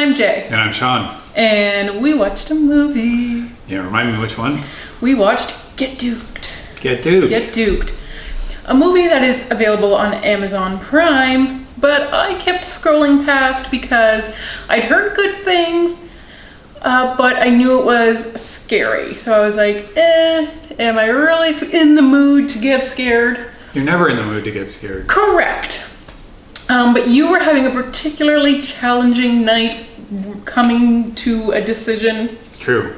I'm Jay. And I'm Sean. And we watched a movie. Yeah, remind me which one? We watched Get Duked. Get Duked. Get Duked. A movie that is available on Amazon Prime, but I kept scrolling past because I'd heard good things, but I knew it was scary. So I was like, am I really in the mood to get scared? You're never in the mood to get scared. Correct. But you were having a particularly challenging night coming to a decision. It's true.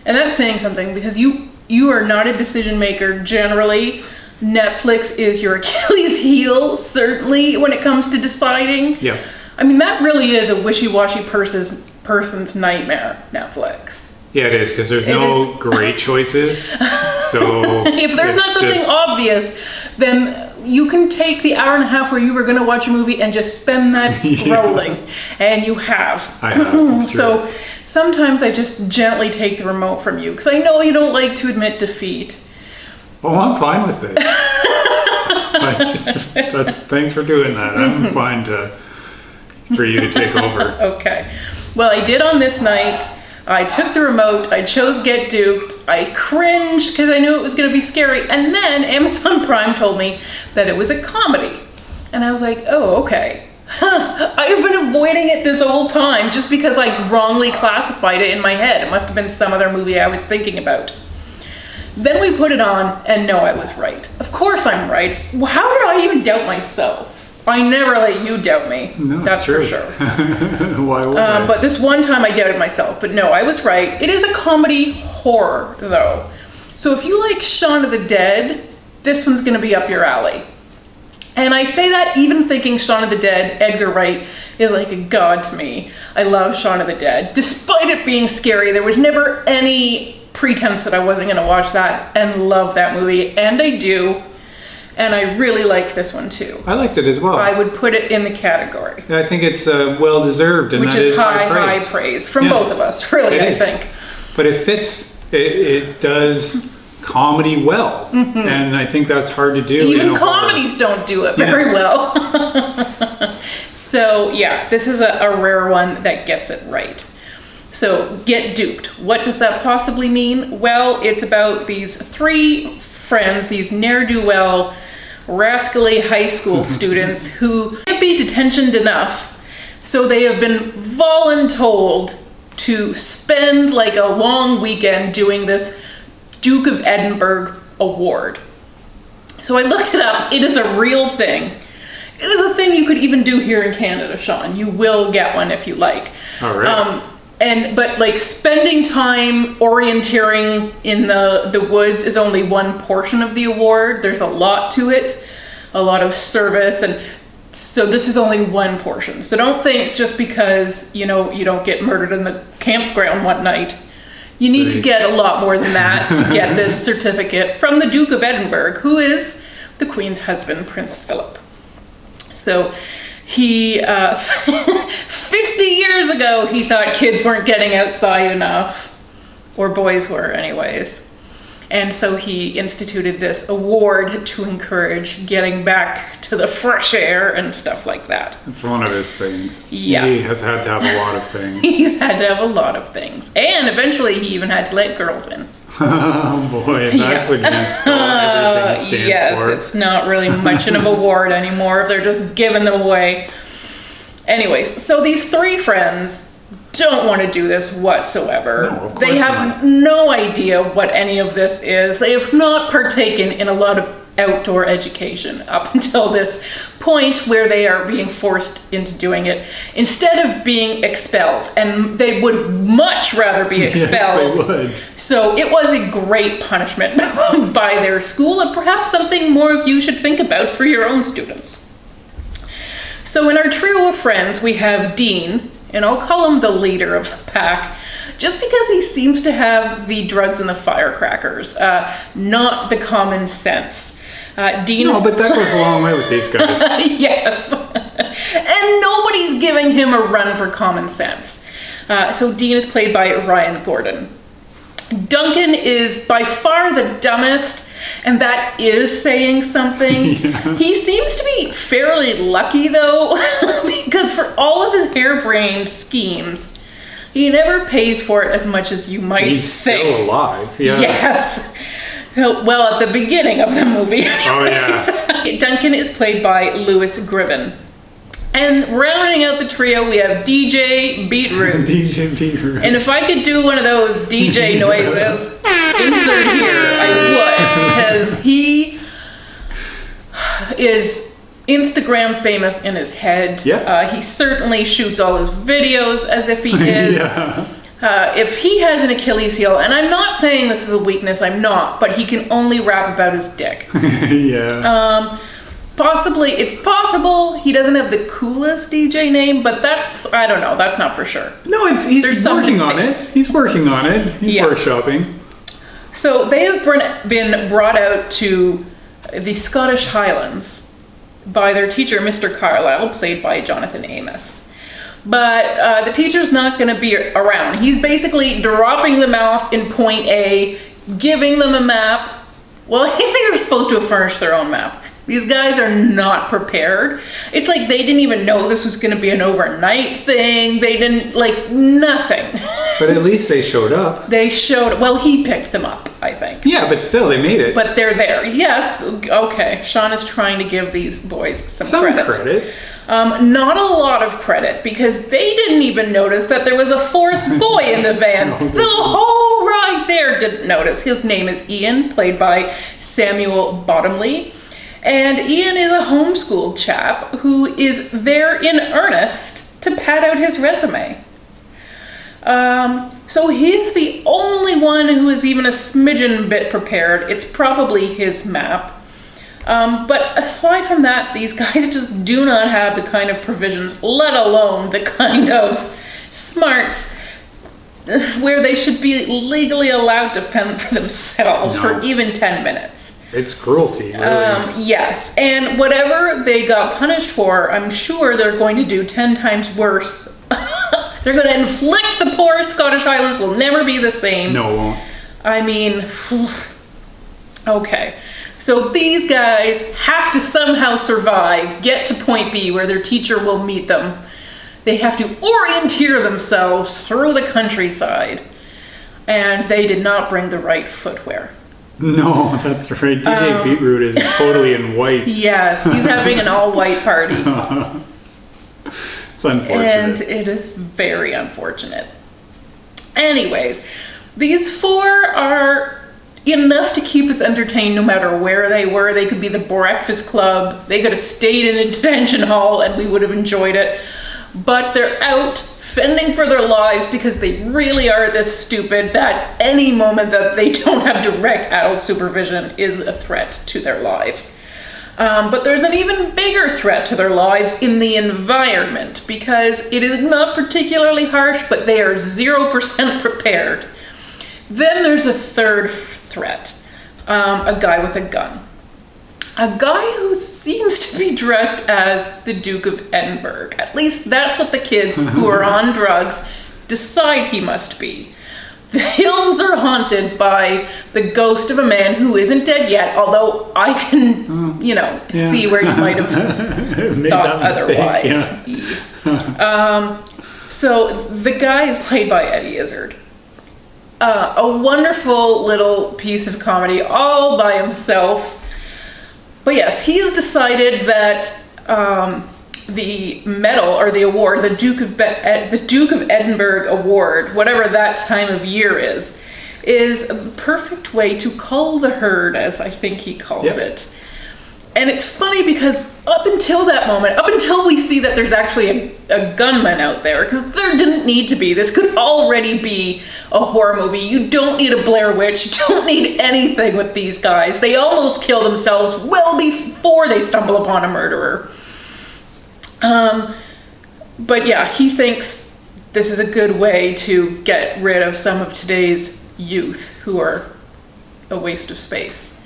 And that's saying something because you are not a decision maker generally. Netflix is your Achilles heel, certainly, when it comes to deciding. Yeah. I mean, that really is a wishy-washy person's nightmare, Netflix. Yeah, it is, because there's no great choices. So if there's not something obvious, then you can take the hour and a half where you were going to watch a movie and just spend that scrolling. Yeah. And you have. I have. It's true. So sometimes I just gently take the remote from you, because I know you don't like to admit defeat. Oh, I'm fine with it. Thanks for doing that. I'm fine for you to take over. Okay. Well, I did on this night. I took the remote, I chose Get Duked, I cringed because I knew it was going to be scary, and then Amazon Prime told me that it was a comedy. And I was like, oh, okay. I've been avoiding it this whole time just because I wrongly classified it in my head. It must have been some other movie I was thinking about. Then we put it on, and no, I was right. Of course I'm right. How did I even doubt myself? I never let you doubt me. No, that's true. for sure. Why would I? But this one time I doubted myself. But no, I was right. It is a comedy horror, though. So if you like Shaun of the Dead, this one's going to be up your alley. And I say that even thinking Shaun of the Dead, Edgar Wright, is like a god to me. I love Shaun of the Dead. Despite it being scary, there was never any pretense that I wasn't going to watch that and love that movie. And I do. And I really liked this one too. I liked it as well. I would put it in the category. I think it's well deserved, and which that is high praise from both of us, really. I think. But it fits. It does comedy well, and I think that's hard to do. Even comedies don't do it very well. So yeah, this is a rare one that gets it right. So Get Duked. What does that possibly mean? Well, it's about these three friends, these ne'er-do-well, rascally high school students who can't be detentioned enough, so they have been voluntold to spend like a long weekend doing this Duke of Edinburgh Award. So I looked it up. It is a real thing. It is a thing you could even do here in Canada, Sean. You will get one if you like. All right. But like spending time orienteering in the woods is only one portion of the award. There's a lot to it, a lot of service, and so this is only one portion. So don't think just because you don't get murdered in the campground one night, you need to get a lot more than that to get this certificate from the Duke of Edinburgh, who is the Queen's husband, Prince Philip. So he 50 years ago, he thought kids weren't getting outside enough, or boys were anyways. And so he instituted this award to encourage getting back to the fresh air and stuff like that. It's one of his things. Yeah. He has had to have a lot of things. He's had to have a lot of things. And eventually he even had to let girls in. Oh boy, that's against everything it stands for. Yes, it's not really much of an award anymore. They're just giving them away. Anyways, so these three friends don't want to do this whatsoever. No, of course they have no idea what any of this is. They have not partaken in a lot of outdoor education up until this point where they are being forced into doing it instead of being expelled. And they would much rather be expelled. Yes, they would. So it was a great punishment by their school, and perhaps something more of you should think about for your own students. So in our trio of friends, we have Dean, and I'll call him the leader of the pack, just because he seems to have the drugs and the firecrackers, not the common sense. Dean no, but that goes a long way with these guys. Yes. And nobody's giving him a run for common sense. So Dean is played by Rian Gordon. Duncan is by far the dumbest And that is saying something. Yeah. He seems to be fairly lucky, though, because for all of his harebrained schemes, he never pays for it as much as you might think. He's still alive. Yeah. Yes. Well, at the beginning of the movie. Oh, yeah. Duncan is played by Lewis Gribben. And rounding out the trio, we have DJ Beatroot. DJ Beatroot. And if I could do one of those DJ noises, insert here, I would. Because he is Instagram famous in his head. Yeah. He certainly shoots all his videos as if he is. Yeah. If he has an Achilles heel, and I'm not saying this is a weakness, I'm not, but he can only rap about his dick. Yeah. Possibly, it's possible he doesn't have the coolest DJ name, but I don't know, that's not for sure. No, he's working on it. He's working on it. He's workshopping. So they have been brought out to the Scottish Highlands by their teacher, Mr. Carlyle, played by Jonathan Amos. But the teacher's not going to be around. He's basically dropping them off in point A, giving them a map. Well, I think they were supposed to have furnished their own map. These guys are not prepared. It's like they didn't even know this was going to be an overnight thing. They didn't, nothing. But at least they showed up. Well, he picked them up, I think. Yeah, but still, they made it. But they're there. Yes, okay. Sean is trying to give these boys some credit. Not a lot of credit, because they didn't even notice that there was a fourth boy in the van. The whole ride there didn't notice. His name is Ian, played by Samuel Bottomley. And Ian is a homeschooled chap who is there in earnest to pad out his resume. So he's the only one who is even a smidgen bit prepared. It's probably his map. But aside from that, these guys just do not have the kind of provisions, let alone the kind of smarts where they should be legally allowed to fend for themselves for even 10 minutes. It's cruelty, really. Yes, and whatever they got punished for, I'm sure they're going to do 10 times worse. They're going to inflict the poor Scottish Highlands will never be the same. No, it won't. I mean, okay. So these guys have to somehow survive, get to point B where their teacher will meet them. They have to orienteer themselves through the countryside. And they did not bring the right footwear. No, that's right. DJ Beatroot is totally in white. Yes, he's having an all-white party. It's unfortunate. And it is very unfortunate. Anyways, these four are enough to keep us entertained no matter where they were. They could be the Breakfast Club. They could have stayed in a detention hall and we would have enjoyed it. But they're out fending for their lives because they really are this stupid that any moment that they don't have direct adult supervision is a threat to their lives. But there's an even bigger threat to their lives in the environment because it is not particularly harsh, but they are 0% prepared. Then there's a third threat, a guy with a gun. A guy who seems to be dressed as the Duke of Edinburgh. At least that's what the kids who are on drugs decide he must be. The hills are haunted by the ghost of a man who isn't dead yet, although I can, see where you might have thought otherwise. Yeah. So the guy is played by Eddie Izzard. A wonderful little piece of comedy all by himself. But yes, he's decided that the medal or the award, the Duke of Edinburgh Award, whatever that time of year is the perfect way to cull the herd, as I think he calls it. And it's funny because up until that moment, up until we see that there's actually a gunman out there, because there didn't need to be. This could already be a horror movie. You don't need a Blair Witch. You don't need anything with these guys. They almost kill themselves well before they stumble upon a murderer. But yeah, he thinks this is a good way to get rid of some of today's youth who are a waste of space.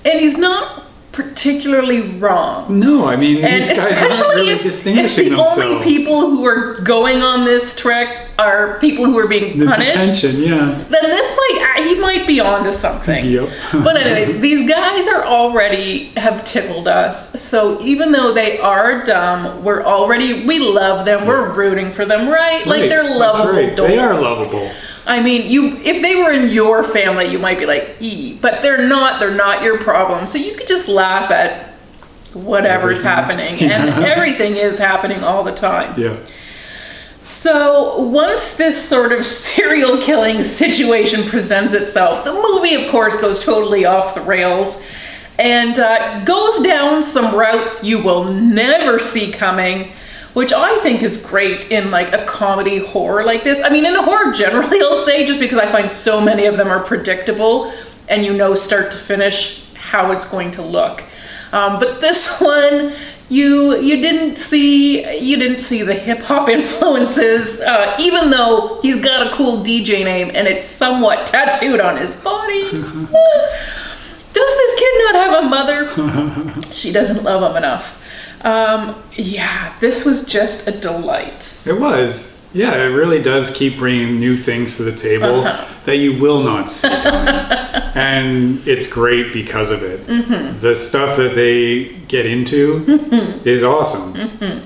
And he's not particularly wrong. No, I mean, And these guys aren't especially really if distinguishing the themselves. only people who are going on this trek are people who are being The punished, detention, yeah. then he might be onto something. Yep. But anyways, these guys have tickled us. So even though they are dumb, we love them. We're rooting for them, right? Like they're lovable That's right. dolts. They are lovable. I mean, if they were in your family, you might be like, but they're not your problem. So you could just laugh at whatever's happening. And everything is happening all the time. Yeah. So once this sort of serial killing situation presents itself, the movie, of course, goes totally off the rails and goes down some routes you will never see coming, which I think is great in like a comedy horror like this. I mean, in a horror generally, I'll say, just because I find so many of them are predictable and you know start to finish how it's going to look. But this one, you didn't see the hip hop influences, even though he's got a cool DJ name and it's somewhat tattooed on his body. Does this kid not have a mother? She doesn't love him enough. Yeah, this was just a delight. It was. Yeah, it really does keep bringing new things to the table that you will not see coming. And it's great because of it. Mm-hmm. The stuff that they get into is awesome.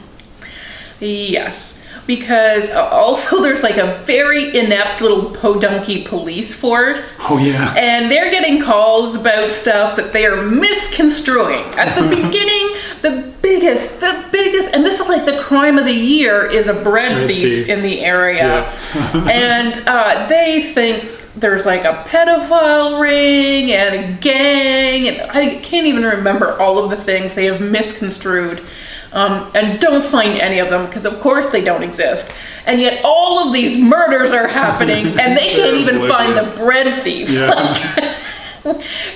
Yes. Because also there's like a very inept little podunky police force. Oh yeah. And they're getting calls about stuff that they are misconstruing. At the beginning, the biggest, and this is like the crime of the year is a bread thief in the area. Yeah. And they think there's like a pedophile ring and a gang, and I can't even remember all of the things they have misconstrued. And don't find any of them because of course they don't exist. And yet all of these murders are happening and they can't even find the bread thief. Yeah.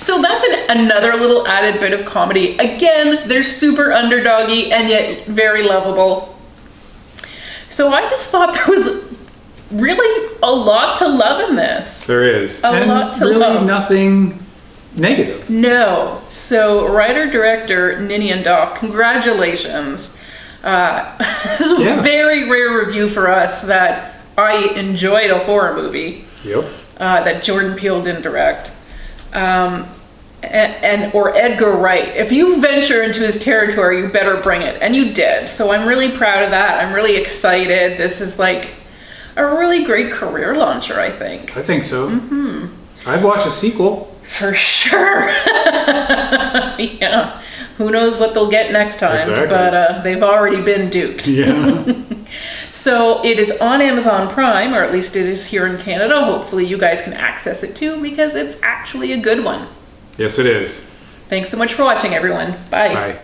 So that's another little added bit of comedy. Again, they're super underdoggy and yet very lovable. So I just thought there was really a lot to love in this. There is. A lot to really love. Nothing negative. No. So writer-director Ninian Doff, congratulations. This is a very rare review for us that I enjoyed a horror movie. Yep. That Jordan Peele didn't direct. Or Edgar Wright. If you venture into his territory, you better bring it. And you did. So I'm really proud of that. I'm really excited. This is like a really great career launcher, I think. I think so. Mm-hmm. I'd watch a sequel. For sure. Yeah. Who knows what they'll get next time. Exactly. But they've already been duped. Yeah. So it is on Amazon Prime, or at least it is here in Canada. Hopefully you guys can access it too, because it's actually a good one. Yes, it is. Thanks so much for watching, everyone. Bye. Bye.